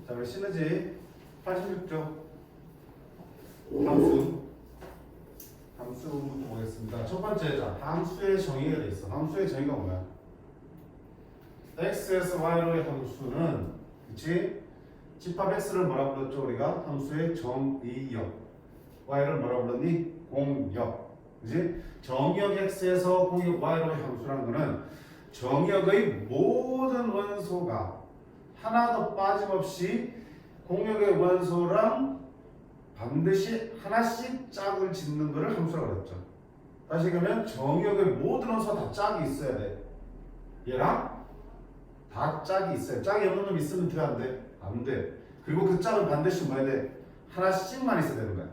자, 우리 시너지 86조 함수부터 보겠습니다. 첫 번째, 자, 함수의 정의가 돼 있어. 함수의 정의가 뭐야? x에서 y로의 함수는, 그치? 집합 x를 뭐라 불렀죠? 우리가 함수의 정의역. y를 뭐라 불렀니? 공역. 그치? 정의역 x에서 공역 y로의 함수라는 거는 정의역의 모든 원소가 하나도 빠짐없이 공역의 원소랑 반드시 하나씩 짝을 짓는 것을 함수라고 그랬죠. 다시 얘기하면 정의역의 모든 원소가 다 짝이 있어야 돼. 얘랑 다 짝이 있어요. 짝이 없는 놈 있으면 어떻게 안 돼? 안 돼. 그리고 그 짝은 반드시 뭐 해야 돼? 하나씩만 있어야 되는 거야.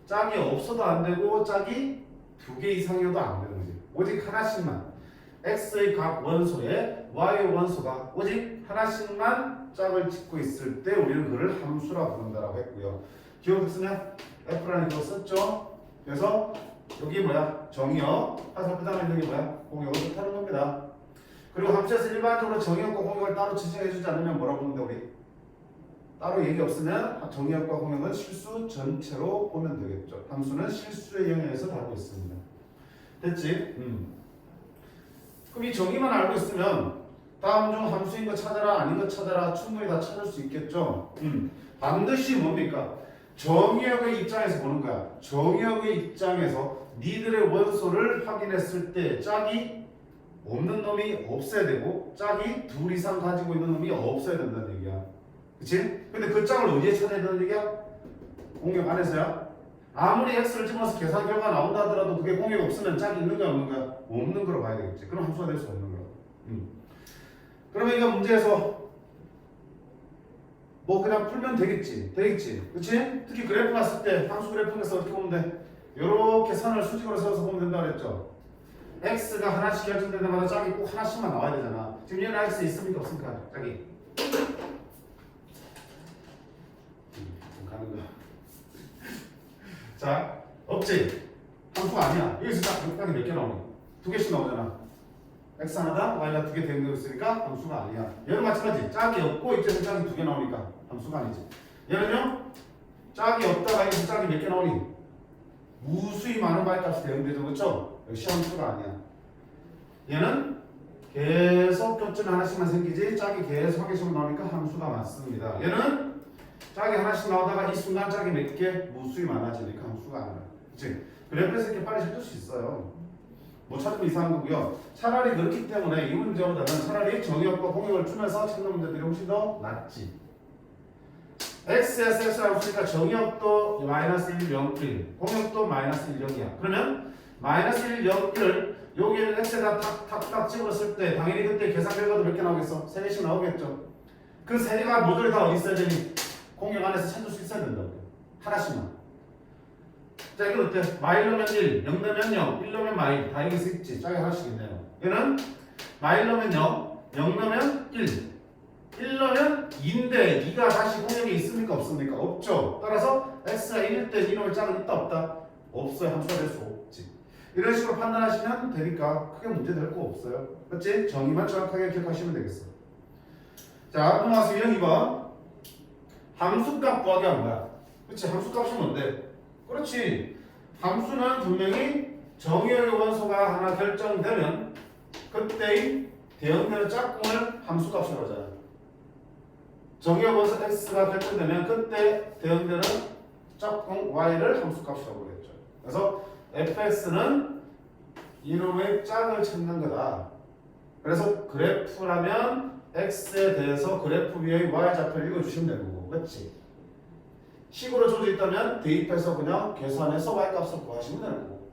짝이 없어도 안 되고 짝이 2개 이상이어도 안 되는 거지. 오직 하나씩만. x의 각 원소에 y의 원소가 오직 하나씩만 짝을 짓고 있을 때 우리는 그를 함수라 부른다라고 했고요. 기억됐으면 f라는 거 썼죠. 그래서 여기 뭐야? 정의역. 화살표 다음에 있는 게 뭐야? 공역을 뜻하는 겁니다. 그리고 함수에서 일반적으로 정의역과 공역을 따로 지정해주지 않으면 뭐라고 부르는데 우리? 따로 얘기 없으면 정의역과 공역은 실수 전체로 보면 되겠죠. 함수는 실수의 영역에서 다루고 있습니다. 됐지? 그럼 이 정의만 알고 있으면 다음 중 함수인 거 찾아라 아닌 거 찾아라 충분히 다 찾을 수 있겠죠. 반드시 뭡니까? 정의역의 입장에서 보는 거야. 정의역의 입장에서 니들의 원소를 확인했을 때 짝이 없는 놈이 없어야 되고 짝이 2 이상 가지고 있는 놈이 없어야 된다는 얘기야. 그치? 근데 그 짝을 어디에 찾아야 되는 얘기야? 공역 안에서야? 아무리 x를 집어넣어서 계산 결과 나온다 하더라도 그게 공역 없으면 짝이 있는 거야 없는 거야? 없는 거로 봐야 되겠지. 그럼 함수가 될 수 없는 거야. 그러면 이거 문제에서 뭐 그냥 풀면 되겠지. 되겠지. 그치? 특히 그래프 봤을 때 함수 그래프에서 어떻게 보면 돼? 요렇게 선을 수직으로 세워서 보면 된다 그랬죠. x가 하나씩 결정될 때마다 짝이 꼭 하나씩만 나와야 되잖아. 지금 얘는 x 있습니까 없습니까? 짝이 가는 거야. 자, 없지? 함수가 아니야. 여기서 짝이 몇 개 나오니? 2개씩 나오잖아. x 하나당 y가 2개 되는 거 있으니까 함수가 아니야. 얘는 마찬가지. 짝이 없고 이쪽에서 짝이 2개 나오니까 함수가 아니지. 얘는요, 짝이 없다가 여기서 짝이 몇 개 나오니? 무수히 많은 y값이 대응되죠. 그렇죠? 역시 함수가 아니야. 얘는 계속 겹점 하나씩만 생기지 짝이 계속 한 개씩 나오니까 함수가 맞습니다. 얘는 짝이 하나씩 나오다가 이 순간 짝이 몇 개? 무수히 많아지니까 함수가 아니야. 그치? 그래프에서 이렇게 빨리 찾을 수 있어요. 못 찾으면 이상한 거고요. 차라리 그렇기 때문에 이 문제보다는 차라리 정의역과 공역을 주면서 찾는 문제들이 훨씬 더 낫지. x에서 x라고 쓰니까 정의역도 마이너스 1, 0, 1, 공역도 마이너스 1, 0이야. 그러면 마이너스 1, 0, 1을 여기에는 x에다 탁탁탁 집었을 때 당연히 그때 계산 결과도 몇 개 나오겠어? 3개씩 나오겠죠. 그 3개가 모조리 다 어디 있어야 되니? 공역 안에서 찾을 수 있어야 된다고. 하나씩만. 자, 이건 어때? 마이 넣으면 1, 0 넣으면 0, 1 넣으면 마이. 다 이길 수 있지. 짝이 하나씩 있네요. 얘는 마이 넣으면 0, 0 넣으면 1, 1 넣으면 2인데 2가 다시 공역에 있습니까? 없습니까? 없죠. 따라서 x가 1일 때 이놈의 짝은 있다 없다? 없어요. 함수가 될 수 없지. 이런 식으로 판단하시면 되니까 크게 문제 될 거 없어요. 그렇지? 정의만 정확하게 기억하시면 되겠어. 자, 넘어가서 2번. 함수값 구하기 하는 거야. 그렇지? 함수값이 뭔데? 그렇지. 함수는 분명히 정의역의 원소가 하나 결정되면 그때의 대응되는 짝꿍을 함수값이라고 하잖아. 정의역 원소 x가 결정되면 그때 대응되는 짝꿍 y를 함수값이라고 그랬죠. 그래서 fx는 이놈의 짝을 찾는 거다. 그래서 그래프라면 x에 대해서 그래프 위의 y좌표를 읽어주시면 되는 거고, 그렇지? 식으로 줘져 있다면 대입해서 그냥 계산해서 y값을 구하시면 되는 거고,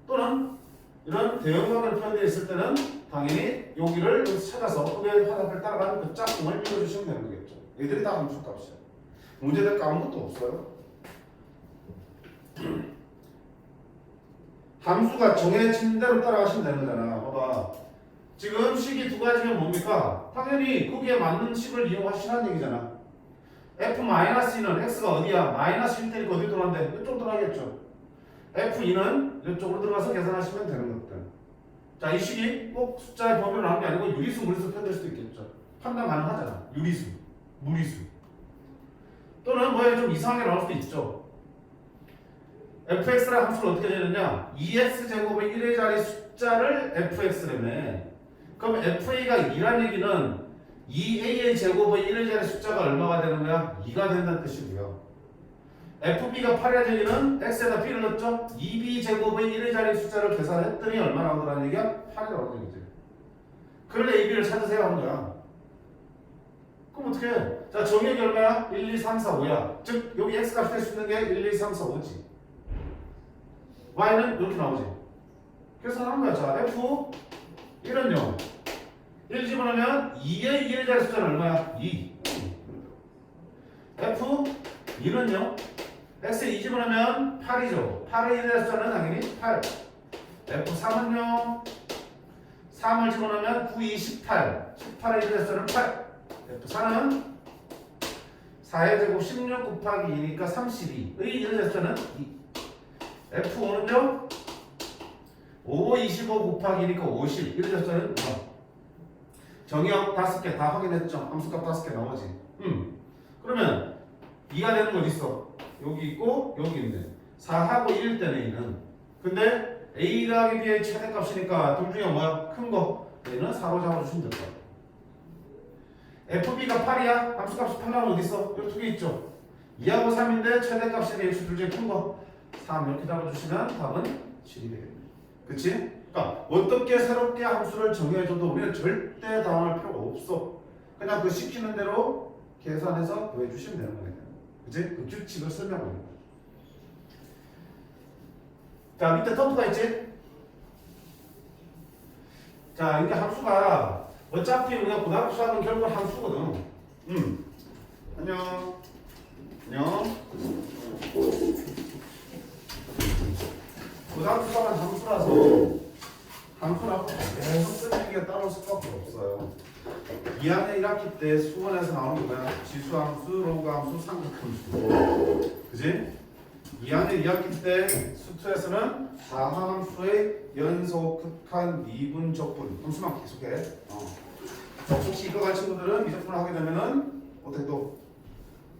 또는 이런 대응관계로 표현되어 있을 때는 당연히 여기를 여기서 찾아서 그의 화살표를 따라가는 그 짝꿍을 읽어주시면 되는 거겠죠. 얘들이 다 함수값이야. 문제될 거 아무것도 없어요. 함수가 정해진 대로 따라가시면 되는 거잖아. 봐봐. 지금 식이 2가지면 뭡니까? 당연히 거기에 맞는 식을 이용하시라는 얘기잖아. f-2는 x가 어디야? 마이너스 1 테니까 어디 들어간대? 이쪽 들어가겠죠. f2는 이쪽으로 들어가서 계산하시면 되는 것들. 자, 이 식이 꼭 숫자의 범위로 나오는 게 아니고 유리수, 무리수 표현될 수도 있겠죠. 판단 가능하잖아. 유리수, 무리수. 또는 뭐에 좀 이상하게 나올 수도 있죠. fx라는 함수를 어떻게 되느냐? 2x제곱의 1의 자리 숫자를 fx라며. 그럼 fa가 2란 얘기는 2a의 제곱의 1의 자리 숫자가 얼마가 되는 거야? 2가 된다는 뜻이고요. fb가 8의 얘기는 x에다 b를 넣었죠? 2b 제곱의 1의 자리 숫자를 계산했더니 얼마 나오더라는 얘기야? 8이 나오는 얘기지. 그런데 ab를 찾으세요 하는 거야. 그럼 어떻게 해? 자, 정의역이 얼마야? 1, 2, 3, 4, 5야. 즉 여기 x 값이 될 수 있는 게 1, 2, 3, 4, 5지. y는 이렇게 나오지. 계산하는 거야. 자, f 1은요. 1 집어넣으면 2의 1의 자리 숫자는 얼마야? 2. f 2는요. x에 2 집어넣으면 8이죠. 8의 1의 자리 숫자는 당연히 8. f 3은요. 3을 집어넣으면 9, 2, 18. 18의 1의 자리 숫자는 8. f 4는 4의 제곱 16 곱하기 2니까 32의 1의 자리 숫자는 2. F5는요 5, 25 곱하기 2니까 50 1의 자리 숫자는 5. 정의역 5개 다 확인했죠? 함수값 5개 나오지. 그러면 2가 되는 거 어디 있어? 여기 있고 여기 있네. 4하고 1일 때는 A는. 근데 A 더하기 B의 최대값이니까 둘 중에 뭐야? 큰 거. 얘는 4로 잡아주시면 될 거야. FB가 8이야. 함수값이 8 나오면 어디 있어? 여기 두 개 있죠. 2하고 3인데 최대값이 x 둘 중에 큰 거. 3 이렇게 잡아주시면 답은 7이 되겠네. 그치? 그러니까 어떻게 새롭게 함수를 정해줘도 우리는 절대 당황할 필요가 없어. 그냥 그 시키는 대로 계산해서 구해주시면 되는 거니까. 그치? 그 규칙을 설명하는 거야. 자, 밑에 터프가 있지? 자, 이게 함수가 어차피 우리가 고등학교 수학은 결국은 함수거든. 안녕. 안녕. 고등학교 수학은 함수라서 함수라고 계속 쓰는 게 따로 수밖에 없어요. 2학년 1학기 때 수원에서 나오는 거야. 지수함수, 로그함수, 삼각함수. 그지? 2학년 2학기 때 수투에서는 사함수의 연속, 극한, 미분, 적분 함수만 계속해. 혹시 이거 갈 친구들은 미적분을 하게 되면은 어떻게 또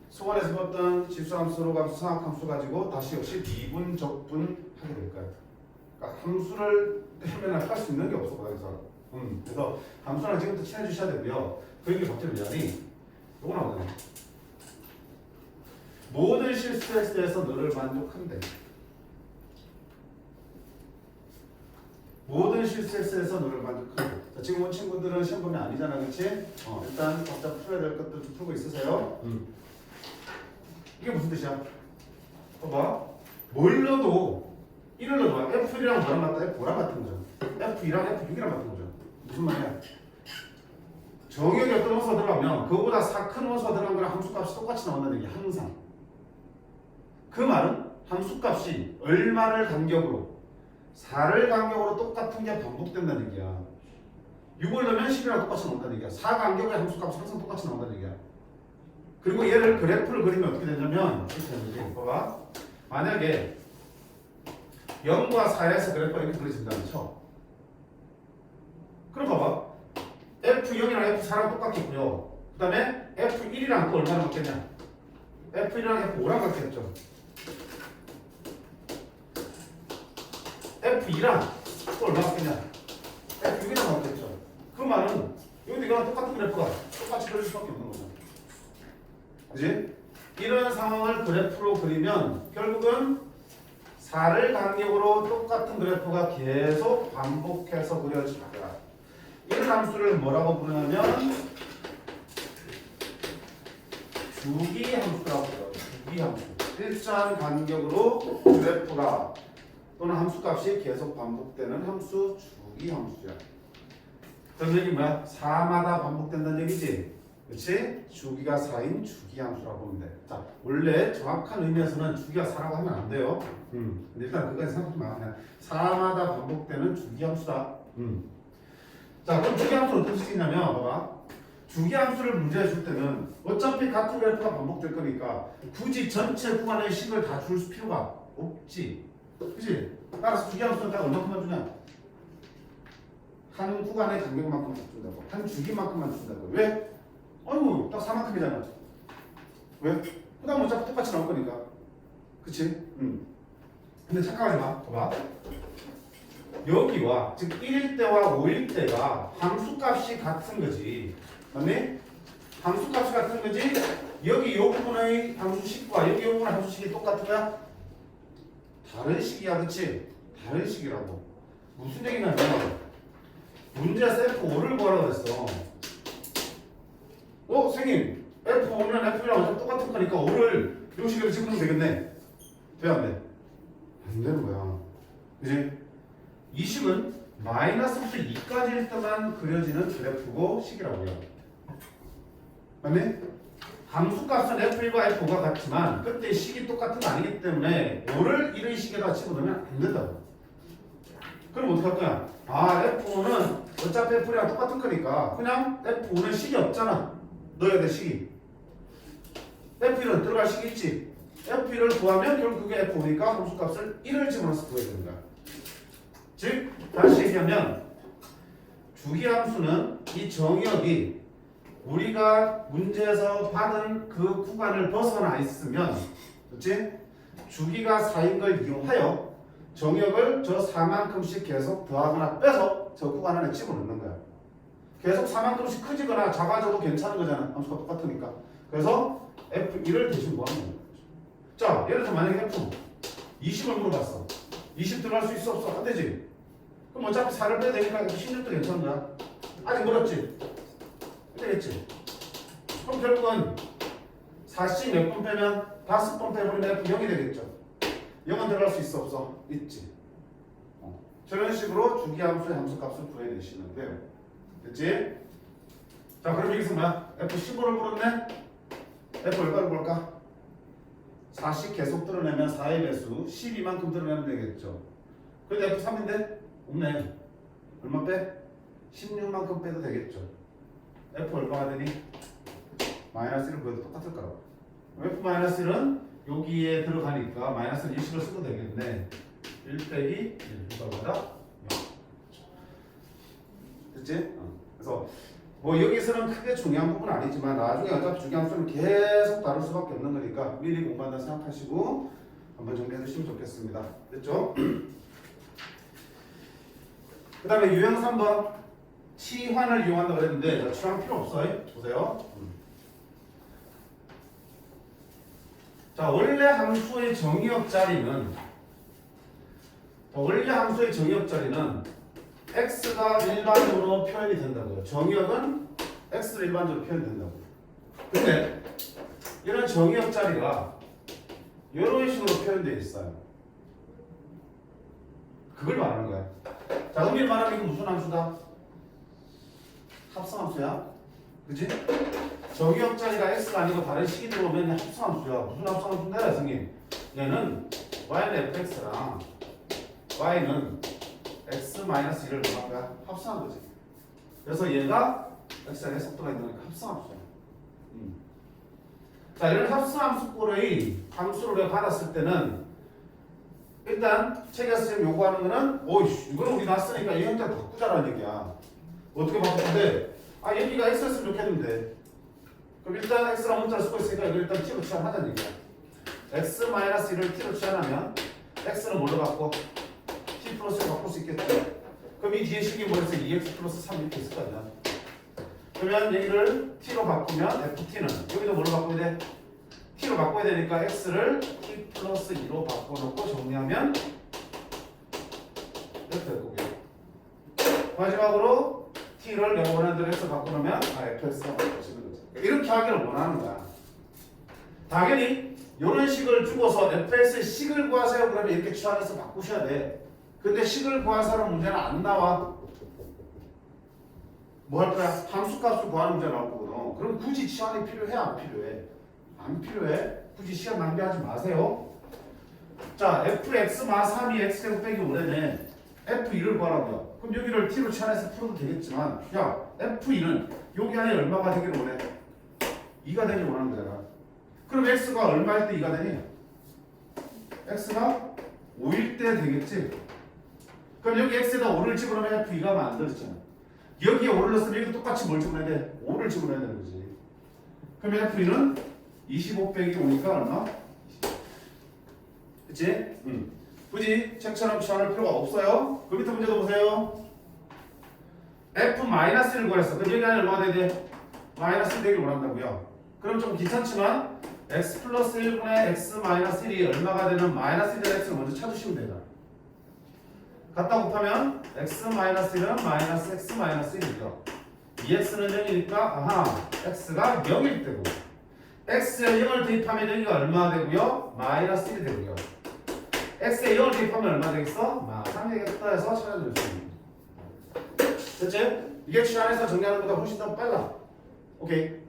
수원에서 봤던 지수함수, 로그함수, 삼각함수 가지고 다시 역시 미분, 적분 하게 될 거야. 그러니까 함수를 때문에 할 수 있는 게 없어 거기서. 그래서 함수랑 지금부터 친해주셔야 되고요. 그 얘기 갑자기 왜 하니? 요거 나오잖아. 모든 실수에 대해서 너를 만족한대. 모든 실수에 대해서 너를 만족한대. 자, 지금 온 친구들은 시험 보면 아니잖아, 그렇지? 일단 각자 풀어야 될 것들 좀 풀고 있으세요. 이게 무슨 뜻이야? 봐봐. 뭘 넣어도 1을 넣어봐. F1이랑 뭐랑 같다? F5랑 같은 거죠. F2랑 F6이랑 같은 거죠. 무슨 말이야? 정의역이 어떤 원소가 들어가면 그거보다 큰 원소가 들어간 거랑 함수값이 똑같이 나온다는 얘기야. 항상. 그 말은 함수값이 얼마를 간격으로 4를 간격으로 똑같은 게 반복된다는 얘기야. 6을 넣으면 10이랑 똑같이 나온다는 얘기야. 4 간격의 함수값이 항상 똑같이 나온다는 얘기야. 그리고 얘를 그래프를 그리면 어떻게 되냐면 이렇게 되는 거지. 봐봐. 만약에 0과 4에서 그래프가 이렇게 그려진다는 쳐. 그럼 봐봐. F0이랑 F4랑 똑같겠고요. 그 다음에 F1이랑 또 얼마나 같겠냐? F1이랑 F5랑 같겠죠. F2랑 또 얼마나 같겠냐? F6이랑 같겠죠. 그 말은 여기도 이거랑 똑같은 그래프가 똑같이 그릴 수밖에 없는 거죠. 그지? 이런 상황을 그래프로 그리면 결국은 4를 간격으로 똑같은 그래프가 계속 반복해서 그려질 거야. 이런 함수를 뭐라고 부르냐면 주기함수라고 해요. 주기함수. 일정한 간격으로 그래프가 또는 함수값이 계속 반복되는 함수 주기함수야. 그럼 여기 뭐야? 4마다 반복된다는 얘기지? 그렇지? 주기가 4인 주기함수라고 보면 돼. 자, 원래 정확한 의미에서는 주기가 4라고 하면 안 돼요. 근데 일단 그까지 생각하지 마. 그냥 4마다 반복되는 주기함수다. 자, 그럼 주기함수는 어떻게 쓰이냐면 봐봐. 주기함수를 문제에 줄 때는 어차피 같은 그래프가 반복될 거니까 굳이 전체 구간의 식을 다 줄 필요가 없지. 그치? 따라서 주기함수는 딱 얼마큼만 주냐? 한 구간의 간격만큼만 준다고. 한 주기만큼만 준다고. 왜? 아이고, 딱 4만큼이잖아. 왜? 그 다음 어차피 똑같이 나올 거니까. 그치? 근데 착각하지 마. 봐봐. 여기와 즉 1일 때와 5일 때가 함수값이 같은 거지. 맞니? 함수값이 같은 거지. 여기 요 부분의 함수식과 여기 요 부분의 함수식이 똑같은 거야? 다른 식이야. 그치? 다른 식이라고. 무슨 얘기냐면 문제에서 F5를 구하라고 그랬어. 선생님 F5는 F1이랑 어차피 똑같은 거니까 5를 요 식으로 집으면 되겠네. 돼 안 돼? 안 되는 거야. 그치? 이 식은 마이너스부터 2까지일 때만 그려지는 그래프고 식이라고요. 맞네? 함수값은 F1과 F5가 같지만 그때 식이 똑같은 거 아니기 때문에 5를 1의 식에다 집어넣으면 안 된다고. 그럼 어떻게 할 거야? F5는 어차피 F1이랑 똑같은 거니까 그냥 F5는 식이 없잖아. 넣어야 돼 식이. F1은 들어갈 식이 있지. F1을 구하면 결국 그게 F5니까 함수값을 1을 집어넣어서 구해야 됩니다. 즉 다시 얘기하면 주기함수는 이 정의역이 우리가 문제에서 받은 그 구간을 벗어나 있으면, 그렇지? 주기가 4인 걸 이용하여 정의역을 저 4만큼씩 계속 더하거나 빼서 저 구간 안에 집어넣는 거야. 계속 4만큼씩 커지거나 작아져도 괜찮은 거잖아. 함수가 똑같으니까. 그래서 F1을 대신 구하는 거야. 자, 예를 들어서 만약에 F 20을 물어봤어. 20 들어갈 수 있어 없어? 안 되지. 그럼 어차피 4를 빼야 되니까 16도 괜찮은 거야. 아직 멀었지? 되겠지? 그럼 결국은 4씩 몇 번 빼면 5번 빼버리면 F0이 되겠죠? 0은 들어갈 수 있어 없어? 있지. 저런 식으로 주기함수의 함수값을 구해내시면 돼요. 됐지? 자, 그럼 여기서 뭐야? F15를 물었네? F 얼마를 볼까? 4씩 계속 뚫어내면 4의 배수 12만큼 뚫어내면 되겠죠. 그런데 F3인데? 없네. 얼마 빼? 16만큼 빼도 되겠죠. F 얼마가 되니? 마이너스 1을 구해도 똑같을 거라고. F-1은 여기에 들어가니까 마이너스 1식을 쓰도 되겠네. 1 빼기 1 이거보다 0. 됐지? 그래서 뭐 여기서는 크게 중요한 부분은 아니지만 나중에 어차피 주기함수는 계속 다룰 수밖에 없는 거니까 미리 공부한다 생각하시고 한번 정리해 주시면 좋겠습니다. 됐죠? 그 다음에 유형 3번 치환을 이용한다고 그랬는데 치환 필요 없어요. 보세요. 자, 원래 함수의 정의역 자리는 x가 일반적으로 표현이 된다고요. 정의역은 x를 일반적으로 표현이 된다고요. 근데 이런 정의역 자리가 이런 식으로 표현되어 있어요. 그걸 말하는 거야. 자, 음일 말하면 이거 무슨 함수다? 합성함수야. 그치? 정의역 자리가 x가 아니고 다른 식이 들어오면 합성함수야. 무슨 합성함수인데, 선생님? 얘는 y는 fx랑 y는 x-1을 뭐한 거야? 합성한 거지. 그래서 얘가 x에 속도가 있는 거니까 합성함수야. 자, 이런 합성함수꼴의 함수를 우리가 받았을 때는 일단 책에서 지금 요구하는 거는 이거는 우리 났으니까 이 형태를 바꾸자라는 얘기야. 어떻게 바꾸는데? 여기가 x였으면 좋겠는데. 그럼 일단 x랑 문자를 쓰고 있으니까 이걸 일단 t로 치환하자는 얘기야. x-1을 t로 치환하면 x는 뭘로 바꿔? t 플러스로 바꿀 수 있겠죠. 그럼 이 뒤에 식이 뭐였어? 2x 플러스 3 이렇게 있을 거 아니야. 그러면 여기를 t로 바꾸면 ft는 여기도 뭘로 바꿔야 돼? t로 바꿔야 되니까 x를 t 플러스 2로 바꿔놓고 정리하면 이렇게 될 거고요. 마지막으로 t를 내가 원하는 대로 x 바꿔놓으면 fx가 바꿔지는 거지. 이렇게 하기를 원하는 거야. 당연히 이런 식을 주고서 fx의 식을 구하세요. 그러면 이렇게 치환해서 바꾸셔야 돼. 근데 식을 구하세요는 문제는 안 나와. 뭐 할 거야? 함수값을 구하는 문제 나올 거거든. 그럼 굳이 치환이 필요해? 안 필요해? 안 필요해. 굳이 시간 낭비하지 마세요. 자, fx-3이 x제곱 빼기 5래네. f1을 구하라고요. 그럼 여기를 t로 치환해서 풀어도 되겠지만 야, f1은 여기 안에 얼마가 되기를 원해? 2가 되길 원하는 거잖아. 그럼 x가 얼마일 때 2가 되니? x가 5일 때 되겠지? 그럼 여기 x에다 5를 집어넣으면 f2가 만들어지잖아. 여기에 5를 넣었으면 여기도 똑같이 뭘 집어넣어야 돼? 5를 집어넣어야 되는 거지. 그럼 f2는 25 빼기 5니까 얼마? 그치? 굳이 책처럼 취할 필요가 없어요. 그 밑에 문제도 보세요. F-를 구했어. 그럼 여기 안에 얼마가 돼야 돼? 마이너스 되기를 원한다고요. 그럼 좀 귀찮지만 x 플러스 1분의 x 마이너스 1이 얼마가 되는 마이너스 1의 x를 먼저 찾으시면 돼요. 갖다 곱하면 x 마이너스 1은 마이너스 x 마이너스 1이죠. 2x는 0이니까 아하 x가 0일 때고 x에 0을 대입하면 여기가 얼마가 되고요? 마이너스 1이 되고요. x에 0을 대입하면 얼마 되겠어? 3이 되겠다 해서 찾아줄 수 있는 됐지? 이게 취안에서 정리하는 것보다 훨씬 더 빨라. 오케이.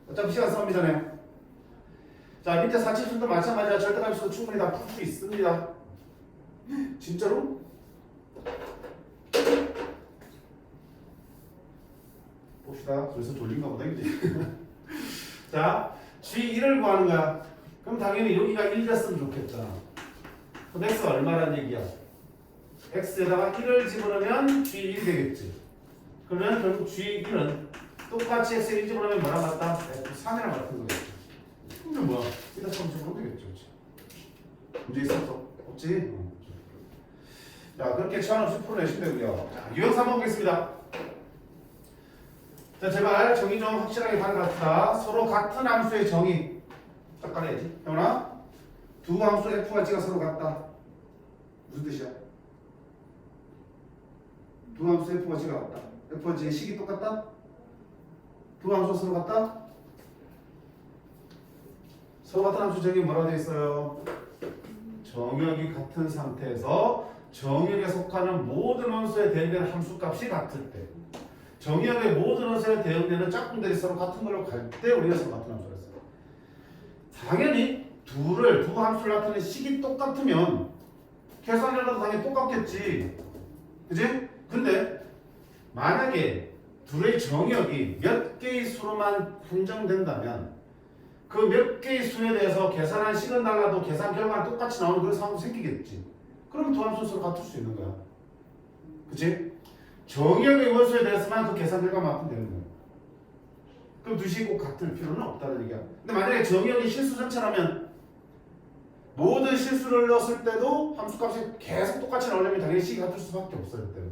어차피 시간 싸움이잖아요. 자 밑에 사칠순도 마찬가지야. 절대값수도 충분히 다 풀 수 있습니다. 진짜로? 봅시다. 그래서 졸린가 보다 그지? 자 G1을 구하는 거야. 그럼 당연히 여기가 1 됐으면 좋겠잖아. 그럼 X가 얼마란 얘기야? X에다가 1을 집어넣으면 G1이 되겠지. 그러면 결국 G1은 똑같이 X에 1 집어넣으면 뭐랑 같다? F3이랑 같은 거겠지. 근데 뭐야? 이따 처음 집어넣으면 되겠죠. 그치? 문제 있었어? 없지? 자 그렇게 취한 없이 풀어내시면 되고요. 자 유형 3번 보겠습니다. 자 제발 정의 좀 확실하게 가능합시다. 서로 같은 함수의 정의 딱 가려야지. 형아 두 함수 F와 G가 서로 같다. 무슨 뜻이야? 두 함수 F와 G가 같다. F와 G의 식이 똑같다? 두 함수가 서로 같다? 서로 같은 함수 정의 뭐라고 되어 있어요? 정역이 같은 상태에서 정역에 속하는 모든 원소에 대응되는 함수값이 같을 때 정역의 모든 원소에 대응되는 짝꿍들이 서로 같은 걸로 갈 때 우리가 서로 같은 함수를 했어요. 당연히 두 함수를 나타내는 식이 똑같으면 계산하려도 당연히 똑같겠지. 그지? 근데 만약에 둘의 정역이 몇 개의 수로만 한정된다면 그 몇 개의 수에 대해서 계산한 식은 달라도 계산 결과는 똑같이 나오는 그런 상황도 생기겠지. 그럼 두 함수 서로 같을 수 있는 거야. 그치? 정역의 원소에 대해서만 그 계산 결과만큼 되는 거야. 그럼 두 식이 꼭 같을 필요는 없다는 얘기야. 근데 만약에 정역이 실수 전체라면 모든 실수를 넣었을 때도 함수값이 계속 똑같이 나오려면 당연히 식이 같을 수밖에 없어요. 그때는.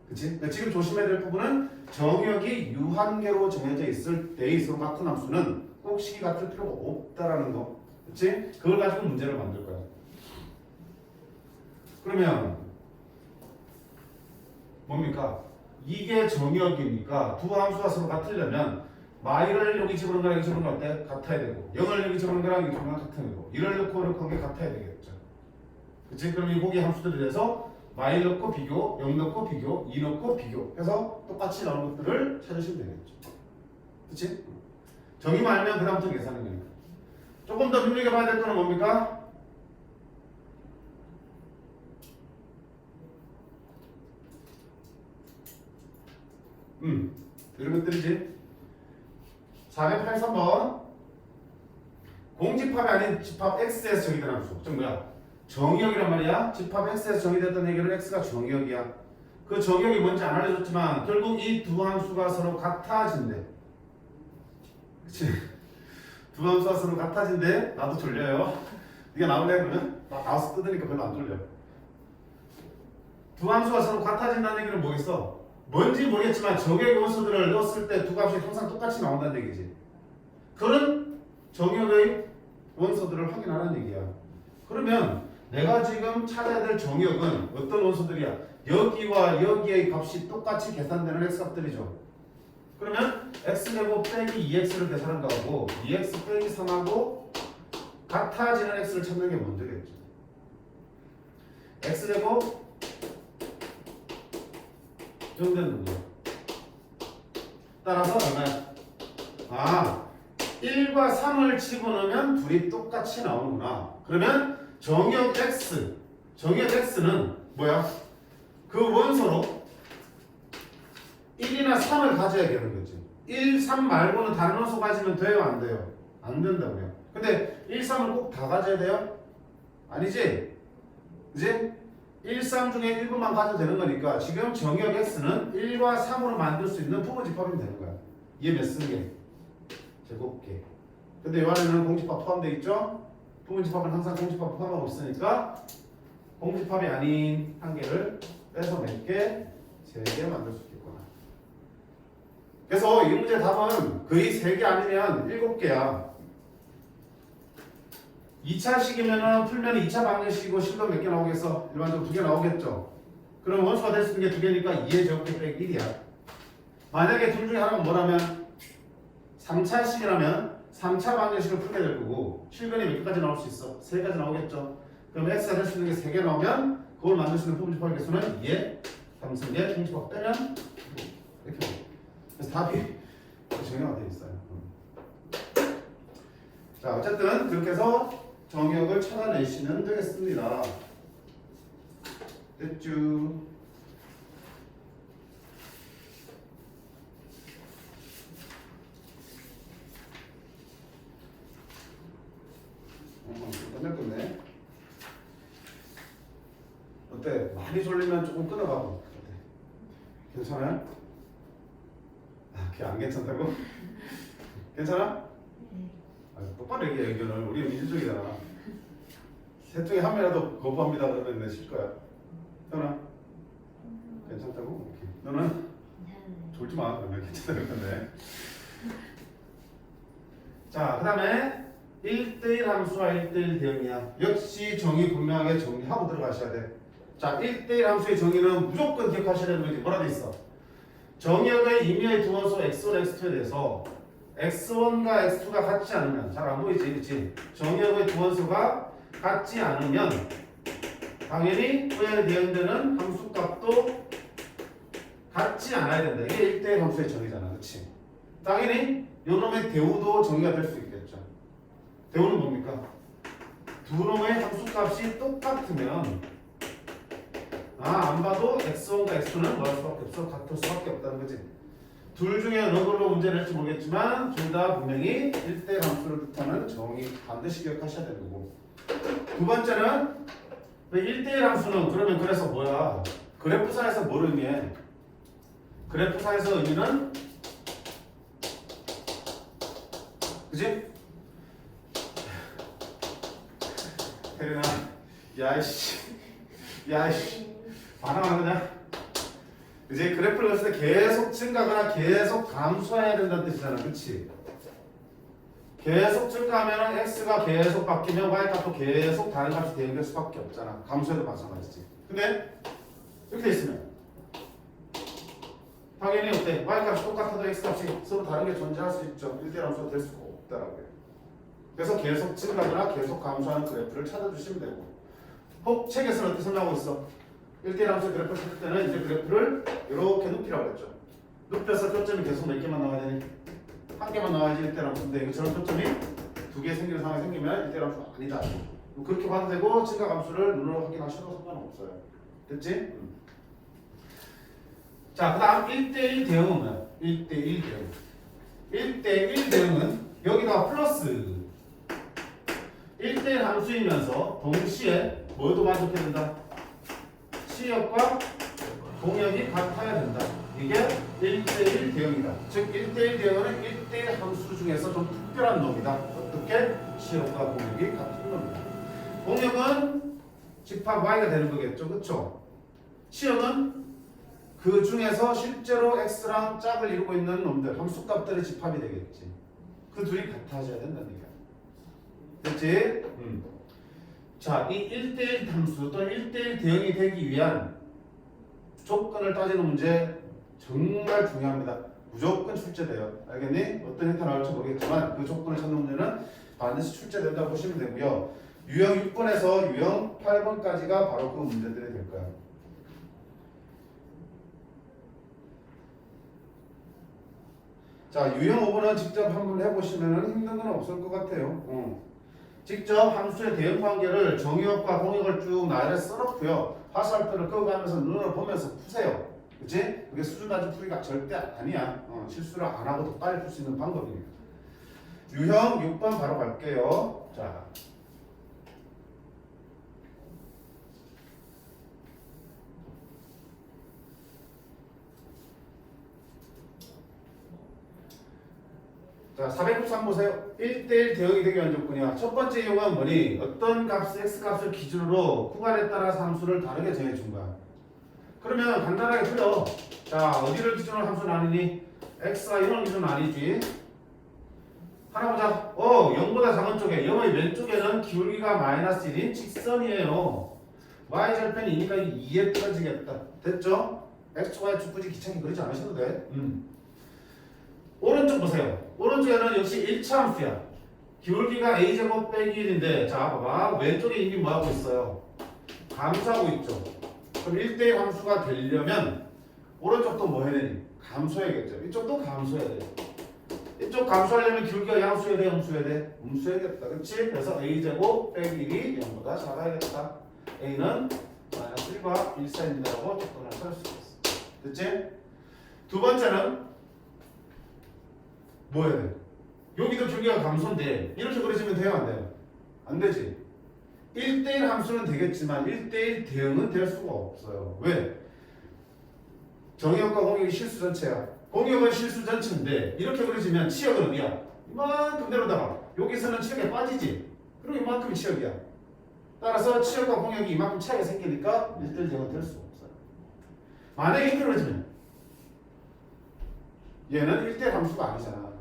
그치? 근데 지금 조심해야 될 부분은 정역이 유한계로 정해져 있을 때의 서로 같은 함수는 꼭 식이 같을 필요가 없다라는 거. 그치? 그걸 가지고 문제를 만들 거야. 그러면 뭡니까? 이게 정역이니까 두 함수가 서로 같으려면 마이를 여기 집어넣은 거랑 여기 집어넣은 거 어때? 같아야 되고 0을 여기 집어넣은 거랑 여기 집어넣은 거 같아야 되고 1을 넣고 이렇게 한게 같아야 되겠죠. 그치? 그럼 이 고기 함수들에 대해서 마이 넣고 비교, 0 넣고 비교, 2 넣고 비교 해서 똑같이 나오는 것들을 찾으시면 되겠죠. 그치? 정의만 알면 그 다음부터 계산하는 거니까. 조금 더 눈여겨봐야 될 거는 뭡니까? 이런 것들이지. 483번 공집합이 아닌 집합 X에서 정의된 함수. 즉 뭐야? 정의역이란 말이야. 집합 X에서 정의됐던 얘기는 X가 정의역이야. 그 정의역이 뭔지 안 알려줬지만 결국 이 두 함수가 서로 같아진대. 그치? 두 함수가 서로 같아진대. 나도 졸려요. 네가 나올래 그러면? 나 나와서 뜯으니까 별로 안 졸려. 두 함수가 서로 같아진다는 얘기는 뭐겠어? 뭔지 모르겠지만 정역의 원소들을 넣었을 때 두 값이 항상 똑같이 나온다는 얘기지. 그런 정역의 원소들을 확인하라는 얘기야. 그러면 내가 지금 찾아야 될 정역은 어떤 원소들이야? 여기와 여기의 값이 똑같이 계산되는 x값들이죠. 그러면 x제곱 빼기 2x를 계산한 거하고 2x 빼기 3하고 같아지는 x를 찾는 게 먼저겠죠. x제곱 정되는 거야. 따라서 얼마야? 1과 3을 집어넣으면 둘이 똑같이 나오는구나. 그러면 정역 x는 뭐야? 그 원소로 1이나 3을 가져야 되는 거지. 1, 3 말고는 다른 원소 가지면 돼요? 안 돼요? 안 된다고요. 근데 1, 3을 꼭 다 가져야 돼요? 아니지? 이제 1, 3 중에 일부만 가져도 되는 거니까 지금 정역 x는 1과 3으로 만들 수 있는 부분 집합이면 되는 거야. 얘 몇 승계? 제곱계. 근데 이 안에는 공집합 포함되어 있죠? 부분집합은 항상 공집합 포함하고 있으니까 공집합이 아닌 한 개를 빼서 몇 개? 3개 만들 수 있겠구나. 그래서 이 문제 답은 거의 3개 아니면 7개야. 2차식이면은 풀면 2차 방정식이고 실도 몇 개 나오겠어? 일반적으로 2개 나오겠죠? 그럼 원수가 될 수 있는 게 2개니까 2의 제곱계 빼기 1이야. 만약에 둘 중에 하나가 뭐라면 3차식이라면 3차 방정식을 풀게 될 거고 실근이 몇 개까지 나올 수 있어? 3가지 나오겠죠? 그럼 x가 될 수 있는 게 3개 나오면 그걸 만들 수 있는 부분집합의 개수는 2에 3승계 공집합 빼면 이렇게 나와요. 그래서 답이 정의가 되어 있어요. 자, 어쨌든 그렇게 해서 정의역을 찾아내시면 되겠습니다. 됐죠? 끝냈겠네. 어때? 많이 졸리면 조금 끊어봐. 어때? 괜찮아요? 아, 그게 안 괜찮다고? 괜찮아? 아, 똑바로 얘기해 의견을. 우리 민주주의잖아. 셋 중에 한 명이라도 거부합니다 그러면 내 쉴 거야. 현아? 괜찮다고? 오케이. 너는? 졸지 마. 그러면 괜찮다는 건데. 자, 그 다음에 1대1 함수와 1대1 대응이야. 역시 정의 분명하게 정리하고 들어가셔야 돼. 자, 1대1 함수의 정의는 무조건 기억하셔야 되는 거지. 뭐라 돼 있어? 정의역의 임의의 두 원소 x1, x2에 대해서 x1과 x2가 같지 않으면 잘 안 보이지, 그렇지? 정의역의 두 원소가 같지 않으면 당연히 후에 대응되는 함수값도 같지 않아야 된다. 이게 1대1 함수의 정의잖아, 그렇지? 당연히 요놈의 대우도 정의가 될 수 있겠죠. 대우는 뭡니까? 두 놈의 함수값이 똑같으면 안 봐도 x1과 x2는 뭐 할 수밖에 없어? 같을 수밖에 없다는 거지. 둘 중에 어느 걸로 문제를 낼지 모르겠지만 둘 다 분명히 1대1 함수를 뜻하는 정의 반드시 기억하셔야 되는 거고. 두 번째는 1대1 함수는 그러면 그래서 뭐야? 그래프사에서 뭘 의미해? 그래프사에서 의미는 그지? 혜린아 야이씨 반항하는 거냐? 이제 그래프를 그렸을 때 계속 증가하거나 계속 감소해야 된다는 뜻이잖아, 그렇지? 계속 증가하면 x가 계속 바뀌면 y값도 계속 다른 값이 대응될 수밖에 없잖아. 감소해도 마찬가지지. 근데 이렇게 돼 있으면 당연히 어때? y값이 똑같아도 x값이 서로 다른 게 존재할 수 있죠. 1대1 함수가 될 수가 없다라고요. 그래서 계속 증가하거나 계속 감소하는 그래프를 찾아주시면 되고, 혹 책에서는 어떻게 설명하고 있어? 1대1 함수의 그래프를 찾을 때는 이제 그래프를 이렇게 눕히라고 했죠. 눕혀서 표점이 계속 몇 개만 나와야 되니? 한 개만 나와야지 1대1 함수인데 이처럼 표점이 2개 생기는 상황이 생기면 1대1 함수가 아니다. 그렇게 봐도 되고 증가 감수를 눈으로 확인하셔도 상관없어요. 됐지? 자, 그 다음 1대1 대응은 뭐야? 1대1 대응. 1대1 대응은 여기다가 플러스 1대1 함수이면서 동시에 뭐도 만족해야 된다? 시역과 동역이 같아야 된다. 이게 1대1 대응이다. 즉 1대1 대응은 1대1 함수 중에서 좀 특별한 놈이다. 어떻게? 시역과 동역이 같은 놈이다. 동역은 집합 y가 되는 거겠죠. 그렇죠? 시역은 그 중에서 실제로 x랑 짝을 이루고 있는 놈들, 함수값들의 집합이 되겠지. 그 둘이 같아져야 된다는 얘기야. 됐지? 자, 이 1대1 함수 또는 1대1 대응이 되기 위한 조건을 따지는 문제 정말 중요합니다. 무조건 출제돼요. 알겠니? 어떤 형태 나올지 모르겠지만 그 조건을 찾는 문제는 반드시 출제된다고 보시면 되고요. 유형 6번에서 유형 8번까지가 바로 그 문제들이 될 거예요. 자, 유형 5번은 직접 한번 해보시면 힘든 건 없을 것 같아요. 직접 함수의 대응 관계를 정의역과 공역을 쭉 나열해 써놓고요. 화살표를 끄고가면서 눈으로 보면서 푸세요. 그치? 그게 수준 낮은 풀이가 절대 아니야. 실수를 안 하고 더 빨리 풀 수 있는 방법입니다. 유형 6번 바로 갈게요. 자. 자, 493 보세요. 1대1 대응이 되게 안 조건이야. 첫 번째 이용은 뭐니? 어떤 값, x값을 기준으로 구간에 따라서 함수를 다르게 정해준 거야. 그러면 간단하게 틀려. 자, 어디를 기준으로 함수 나뉘니? x가 0을 기준 아니지. 하나 보자. 0보다 작은 쪽에 0의 왼쪽에는 기울기가 마이너스 1인 직선이에요. y절편이니까 2에 떨어지겠다. 됐죠? x와 축구지 귀찮게 그리지 않으셔도 돼. 오른쪽 보세요. 오른쪽에는 역시 1차 함수야. 기울기가 a제곱 빼기 1인데 자 봐봐. 왼쪽에 이미 뭐하고 있어요? 감소하고 있죠. 그럼 1대1 함수가 되려면 오른쪽도 뭐 해야 되니? 감소해야겠죠. 이쪽도 감소해야 돼. 이쪽 감소하려면 기울기가 양수해야 돼? 음수해야 돼? 음수해야겠다. 그렇지? 그래서 a제곱 빼기 1이 0보다 작아야겠다. a는 마이너스 1과 1 사이인데라고 조건을 찾을 수 있어. 됐지? 두 번째는 뭐 해야 돼? 여기도 기울기가 감소인데 이렇게 그려지면 돼요? 안 돼요? 안 되지. 1대1 함수는 되겠지만 1대1 대응은 될 수가 없어요. 왜? 정의역과 공역이 실수 전체야. 공역은 실수 전체인데 이렇게 그려지면 치역은 어디야? 이만큼 내려다가 여기서는 치역에 빠지지. 그리고 이만큼이 치역이야. 따라서 치역과 공역이 이만큼 차이가 생기니까 1대1 대응은 될 수가 없어요. 만약에 이렇게 그려지면 얘는 1대1 함수가 아니잖아.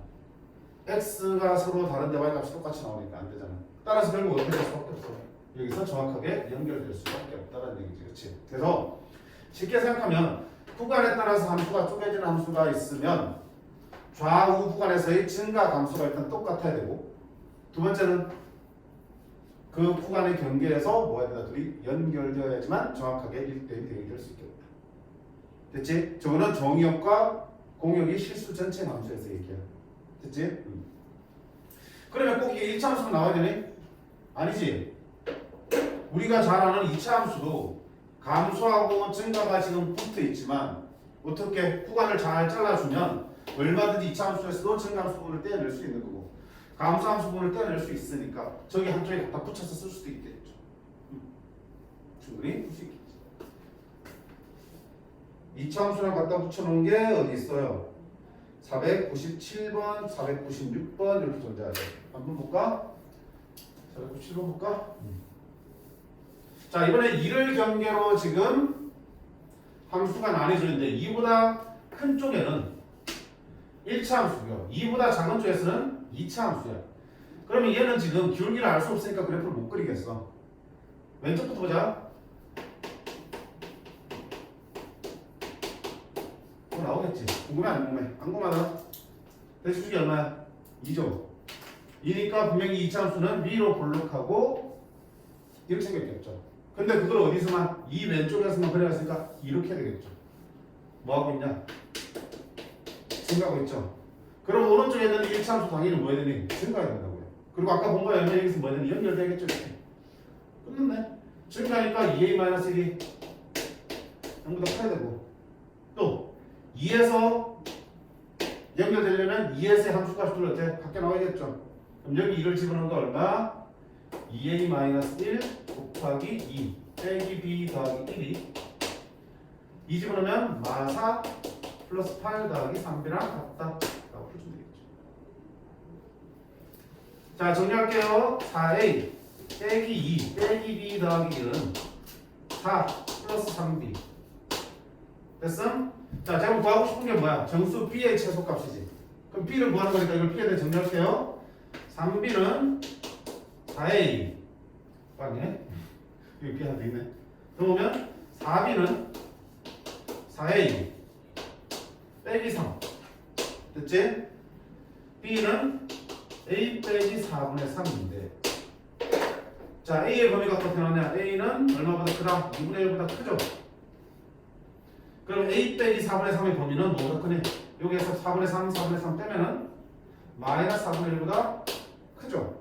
x가 서로 다른데 y 값이 똑같이 나오니까 안 되잖아. 따라서 결국 어떻게 될 수밖에 없어. 여기서 정확하게 연결될 수밖에 없다는 얘기지. 그렇지? 그래서 쉽게 생각하면 구간에 따라서 함수가 쪼개지는 함수가 있으면 좌우 구간에서의 증가 감소가 일단 똑같아야 되고 두 번째는 그 구간의 경계에서 뭐 해야 되나 둘이 연결되어야지만 정확하게 1대1 대응이 될 수 있겠다. 됐지? 저거는 정의역과 공역이 실수 전체 함수에서 얘기야. 됐지? 그러면 꼭 이게 1차 함수가 나와야 되니? 아니지. 우리가 잘 아는 2차 함수도 감소하고 증가가 지금 붙어 있지만 어떻게 구간을 잘 잘라주면 얼마든지 2차 함수에서도 증가함수 부분을 떼어낼 수 있는 거고 감소함수 부분을 떼어낼 수 있으니까 저기 한쪽에 갖다 붙여서 쓸 수도 있겠죠. 충분히 풀 수 있겠지. 2차 함수랑 갖다 붙여놓은 게 어디 있어요? 497번, 496번 이렇게 존재하죠. 한번 볼까? 497번 볼까? 자, 이번에 2를 경계로 지금 함수가 나뉘어지는데 2보다 큰 쪽에는 1차 함수고요. 2보다 작은 쪽에서는 2차 함수야. 그러면 얘는 지금 기울기를 알 수 없으니까 그래프를 못 그리겠어. 왼쪽부터 보자. 나오겠지. 궁금해 안 궁금해? 안 궁금하다. 대수축이 얼마야? 2죠. 2니까 분명히 2차 함수는 위로 볼록하고 이렇게 생겼겠죠. 근데 그걸 어디서만? 이 왼쪽에서만 그려갔으니까 이렇게 되겠죠. 뭐하고 있냐? 증가하고 있죠. 그럼 오른쪽에 있는 1차 함수 당연히 뭐 해야 되니? 증가해야 된다고요. 그리고 아까 본 거야. 여기서 뭐 해야 되니? 연결되겠죠. 이렇게. 끝났네. 증가하니까 2a-1이 0보다 커야 되고 또 2에서 연결되려면 2에서의 함수값이 둘러대 밖에 나와야겠죠. 그럼 여기 2를 집어넣은 거 얼마? 2a-1 곱하기 2 빼기 b 더하기 1이 2 집어넣으면 마사 플러스 8 더하기 3b랑 같다 라고 풀어주면 되겠죠. 자, 정리할게요. 4a 빼기 2 빼기 b 더하기 1은 4 플러스 3b 됐음? 자, 제가 구하고 싶은 게 뭐야? 정수 b의 최소값이지. 그럼 b를 구하는 거니까 이걸 b에 대해 정리할게요. 3b는 4a 맞네? 이거 b 하나 더 있네. 그러면 4b는 4a 빼기 3 됐지? b는 a 빼기 4분의 3인데 자, a의 범위가 어떻게 나왔냐? a는 얼마보다 크다? 2분의 1보다 크죠? 그럼 a 빼기 4분의 3의 범위는 뭐보다 크니? 여기에서 4분의 3, 4분의 3 빼면은 마이너스 4분의 1보다 크죠?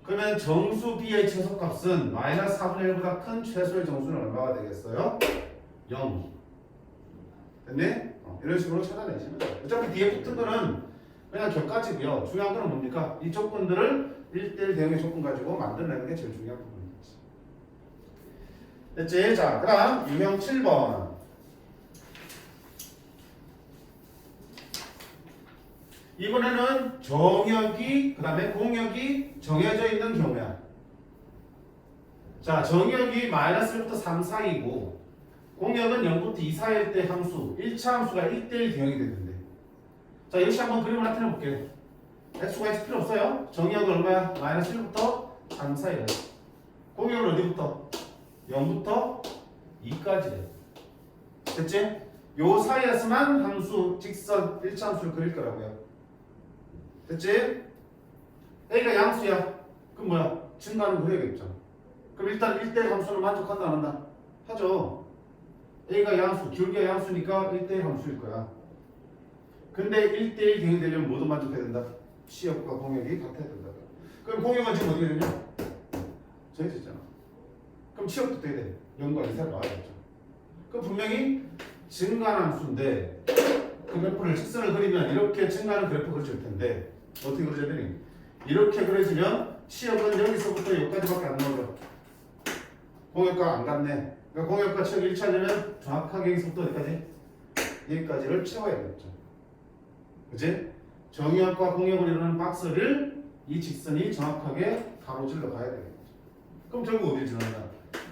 그러면 정수 b의 최소값은 마이너스 4분의 1보다 큰 최소의 정수는 얼마가 되겠어요? 0 됐네? 이런 식으로 찾아내시면 돼요. 어차피 뒤에 붙은 거는 그냥 격가지고요. 중요한 거는 뭡니까? 이 조건들을 1대1 대응의 조건 가지고 만들어내는 게 제일 중요한 부분이겠지. 됐지? 자, 그 다음 유형 7번 이번에는 정역이 그 다음에 공역이 정해져 있는 경우야. 자, 정역이 마이너스 1부터 3 사이고 공역은 0부터 2 사이일 때 함수 1차 함수가 1대1 대응이 되는데, 자, 역시 한번 그림을 나타내 볼게. x가 x 필요 없어요. 정역은 얼마야? 마이너스 1부터 3 사이야. 공역은 어디부터? 0부터 2까지. 됐지? 요 사이에서만 함수, 직선, 1차 함수를 그릴 거라고요. 됐지? A가 양수야. 그럼 뭐야? 증가는 그려야겠죠. 그럼 일단 1대1 함수는 만족한다 안 한다? 하죠. A가 양수, 기울기가 양수니까 1대1 함수일 거야. 근데 1대1 대응이 되려면 뭐도 만족해야 된다? 시역과 공역이 같아야 된다. 그럼 공역은 지금 어떻게 되냐? 정해져 있잖아. 그럼 치역도 어떻게 돼? 0과 2사를 나와야겠죠. 그럼 분명히 증가하는 함수인데 그 그래프를 직선을 그리면 이렇게 증가하는 그래프 그려질 텐데 어떻게 그려져야 되니? 이렇게 그려지면 치역은 여기서부터 여기까지밖에 안 나오죠. 공역과 안 같네. 그러니까 공역과 치역 일치하려면 정확하게 여기서부터 어디까지? 여기까지를 채워야겠죠. 그치? 정역과 공역을 이루는 박스를 이 직선이 정확하게 가로질러 가야 되겠죠. 그럼 결국 어디를 지나냐?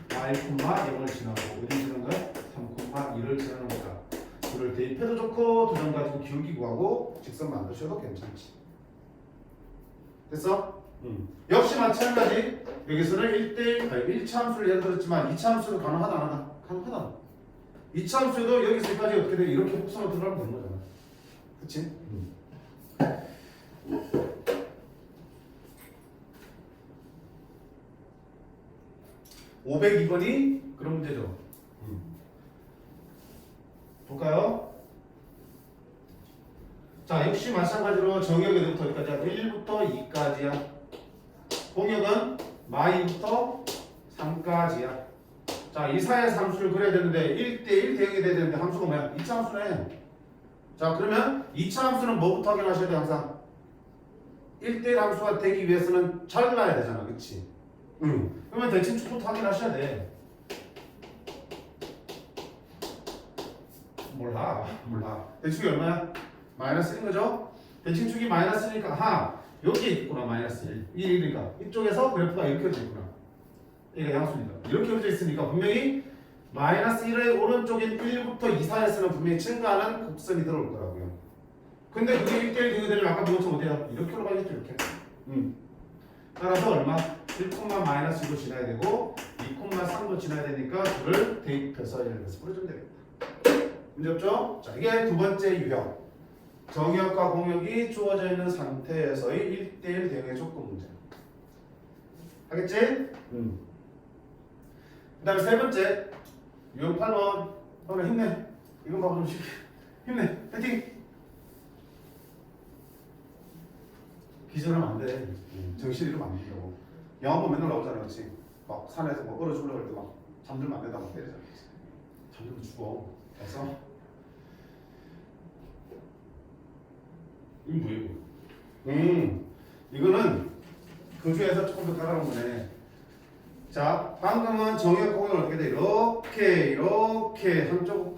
1,0을 지나고 어디 지나는 거야? 3,2를 지나는 거다. 이를 대입해도 좋고 두 점 가지고 기울기 구하고 직선 만드셔도 괜찮지. 됐어? 역시 마찬가지. 여기서는 1대1, 1차 함수를 예를 들었지만 2차 함수도 가능하다 안 하다? 가능하다. 2차 함수도 여기서까지 어떻게 돼? 이렇게 곡선으로 들어가면 되는 거잖아. 그치? 502번이 그런 문제죠. 볼까요? 자, 역시 마찬가지로 정역이 어디부터 어디까지야? 1부터 2까지야. 공역은 마이부터 3까지야. 자, 이 사이에서 함수를 그려야 되는데 1대1 대응이 돼야 되는데 함수가 뭐야? 2차 함수네. 자, 그러면 2차 함수는 뭐부터 확인하셔야 돼? 항상 1대1 함수가 되기 위해서는 잘라야 되잖아. 그치? 그러면 대칭축부터 확인하셔야 돼. 몰라. 대칭축이 얼마야? 마이너스 1인 거죠? 대칭축이 마이너스니까 여기에 있구나. 마이너스 1. 1이니까 이쪽에서 그래프가 이렇게 그려져 있구나. 얘가 양수니까 이렇게 그려져 있으니까 분명히 마이너스 1의 오른쪽인 1부터 2 사이에서는 분명히 증가하는 곡선이 들어올 거라고요. 근데 그게 1대1 대응이 되려면 아까 배웠죠? 어디야? 이렇게 올라가겠죠. 이렇게. 따라서 얼마? 1,-2도 지나야 되고 2,3도 지나야 되니까 둘을 대입해서 이렇게 풀어주면 되겠다. 문제 없죠? 자, 이게 두 번째 유형. 정역과 공역이 주어져 있는 상태에서의 1대1 대응의 조건 문제. 하겠지? 그 다음에 세 번째. 유형 8번. 오늘 힘내. 이건 봐봐 좀 쉽게. 힘내. 파이팅! 기절하면 안 돼. 정신 잃으면 안 된다고. 영화 보면 맨날 나오잖아, 그렇지? 막 산에서 뭐 얼어 죽으려고 할 때 막 잠들면 안 된다 막 때리잖아. 잠들면 죽어. 그래서 이거 뭐예요? 이거는 그 중에서 조금 더 가라앉은 거네. 자, 방금은 정역 공역을 어떻게 돼? 이렇게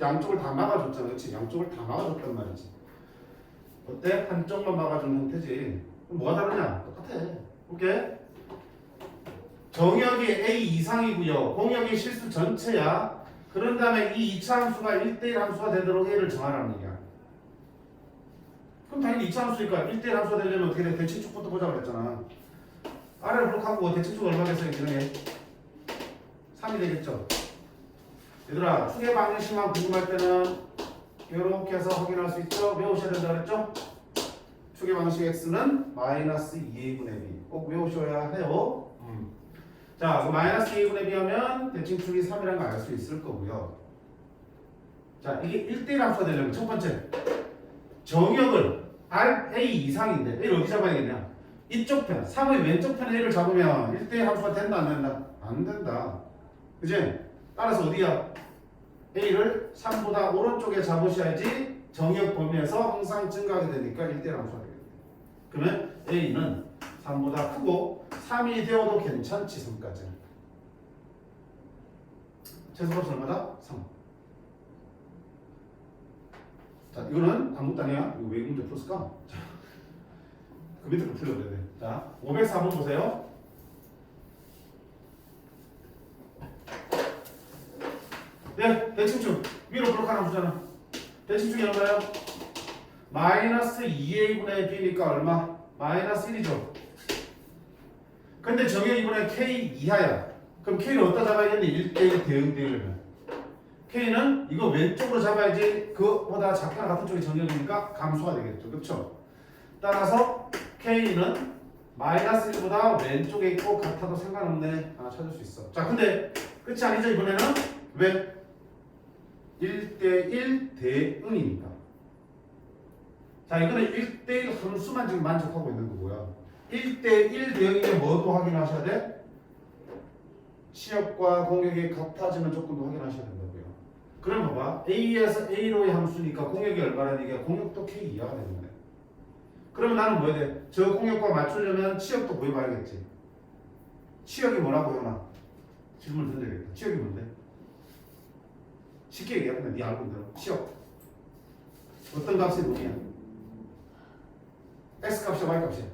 양쪽을 다 막아줬잖아, 그렇지? 양쪽을 다 막아줬단 말이지. 어때? 한쪽만 막아주는 형태지. 그럼 뭐가 다르냐? 똑같아. 볼게. 정역이 A 이상이고요. 공역이 실수 전체야. 그런 다음에 이 2차 함수가 1대1 함수가 되도록 A를 정하라는 얘기야. 그럼 당연히 2차 함수니까 1대1 함수가 되려면 어떻게 돼? 대칭축부터 보자고 그랬잖아. 아래를 블록하고 대칭축 얼마겠어요? 기능에 3이 되겠죠. 얘들아, 축의 방정식만 궁금할 때는 이렇게 해서 확인할 수 있죠? 외우셔야 된다 그랬죠? 축의 방식 x는 마이너스 2a분의 b 꼭 외우셔야 해요. 자, 그 마이너스 2a분의 b 하면 대칭축이 3이라는 걸 알 수 있을 거고요. 자, 이게 1대1 함수가 되려면 첫 번째 정역을 a 이상인데 a를 어디 잡아야겠냐? 이쪽 편, 3의 왼쪽 편에 a를 잡으면 1대1 함수가 된다 안 된다? 안 된다. 그지? 따라서 어디야? a를 3보다 오른쪽에 잡으셔야지 정역 범위에서 항상 증가하게 되니까 1대1 함수가 되겠다. 그러면 a는 3보다 크고 3이 되어도 괜찮지. 3까지 최소값이 얼마다? 3. 자, 이거는 아무것도 아니야. 이거 왜 문제 풀었을까? 자, 그 밑에 거 풀려야 돼. 자, 504번 보세요. 네, 대칭축 위로 블록 하나 주잖아. 대칭축이 얼마예요? 마이너스 2a분의 b니까 얼마? 마이너스 1이죠. 근데 정의 이번에 k 이하야. 그럼 k를 어디다 잡아야겠니? 1대1 대응 되려면 k는 이거 왼쪽으로 잡아야지 그보다 작거나 같은 쪽이 정의이니까 감소가 되겠죠. 그렇죠? 따라서 k는 마이너스 1보다 왼쪽에 있고 같아도 상관없네. 하나 찾을 수 있어. 자, 근데 끝이 아니죠. 이번에는 왜? 1대1 대응이니까. 자, 이거는 1대1 함수만 지금 만족하고 있는 거고요. 1대1 대응이면 뭐도 확인하셔야 돼? 치역과 공역이 같아지는 조건도 확인하셔야 된다고요. 그럼 봐봐. A에서 A로의 함수니까 공역이 얼마라는 얘기야? 공역도 K 이하가 되는 거네. 그러면 나는 뭐 해야 돼? 저 공역과 맞추려면 치역도 구해봐야겠지. 치역이 뭐라고 해나? 질문 던져야겠다. 치역이 뭔데? 쉽게 얘기하면 네 알고 있는 치역. 어떤 값의 범위야? X 값이야, Y 값이야?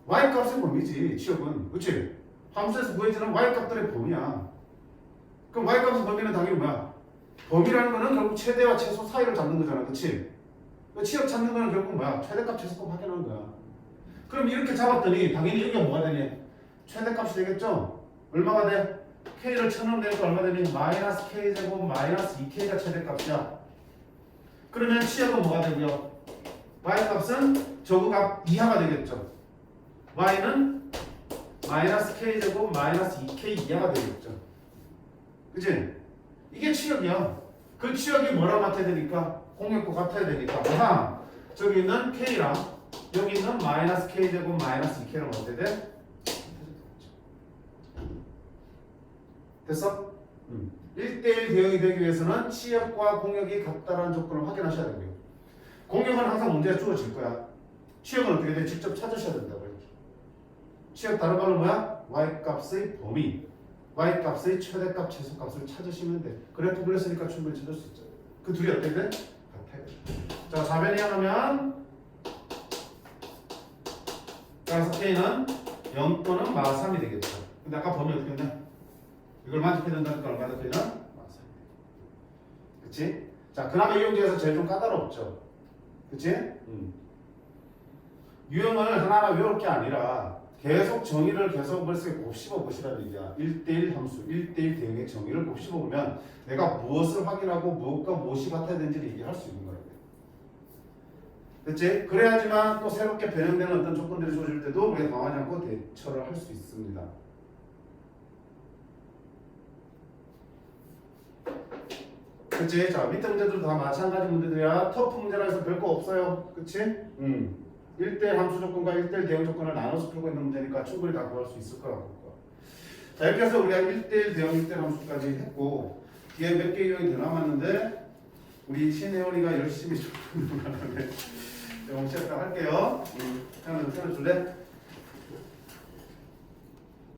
Y 값의 범위지, 치역은. 그치? 함수에서 구해지는 Y 값들의 범위야. 그럼 Y 값의 범위는 당연히 뭐야? 범위라는 거는 결국 최대와 최소 사이를 잡는 거잖아. 그치? 치역 찾는 거는 결국 뭐야? 최대값, 최소값 확인하는 거야. 그럼 이렇게 잡았더니 당연히 여기가 뭐가 되니? 최대값이 되겠죠? 얼마가 돼? K를 1000원 되니까 얼마 되니? 마이너스 K제곱 마이너스 2K가 최대값이야. 그러면 치역은 뭐가 되고요? Y 값은 저거 값 이하가 되겠죠. Y는 마이너스 K제곱 마이너스 2K 이하가 되겠죠. 그치? 이게 치역이야. 그 치역이 뭐랑 같아야 되니까? 공역과 같아야 되니까. 아하, 저기 있는 K랑 여기 있는 마이너스 K제곱 마이너스 2K랑 어떻게 돼? 됐어? 1대1 대응이 되기 위해서는 치역과 공역이 같다라는 조건을 확인하셔야 되고요. 공역은 항상 문제가 주어질 거야. 치역은 어떻게 돼? 직접 찾으셔야 된다고요. 치역 다른 말로 뭐야? Y값의 범위, Y값의 최대값, 최소값을 찾으시면 돼. 그래프 그렸으니까 충분히 찾을 수 있죠. 그 둘이 어떻게 돼? 같아요. 자, 4변 이하면 따라서 K는 0 또는 -3이 되겠죠. 근데 아까 범위 어떻게 했냐? 이걸 만족해야 된다니까 얼마나 되나? 맞아요. 그치? 자, 그나마 유형 중에서 제일 좀 까다롭죠. 그치? 유형을 하나하나 외울 게 아니라 계속 정의를 계속 벌써 곱씹어 보시라는 얘기야. 1대1 함수, 1대1 대응의 정의를 곱씹어 보면 내가 무엇을 확인하고 무엇과 무엇이 같아야 되는지를 얘기할 수 있는 거라고요. 그치? 그래야지만 또 새롭게 변형되는 어떤 조건들이 주어질 때도 우리가 당하지 않고 대처를 할 수 있습니다. 그치? 자, 밑에 문제들도 다 마찬가지 문제들이야. 터프 문제라 해서 별거 없어요. 그치? 1대1 함수 조건과 1대1 대응 조건을 나눠서 풀고 있는 문제니까 충분히 다 구할 수 있을 거라고. 자, 이렇게 해서 우리가 1대1 대응, 1대1 함수까지 했고 뒤에 몇 개 유형이 더 남았는데 우리 신혜원이가 열심히 좀 하는데 제가 시작을 할게요. 하나 좀 틀어줄래?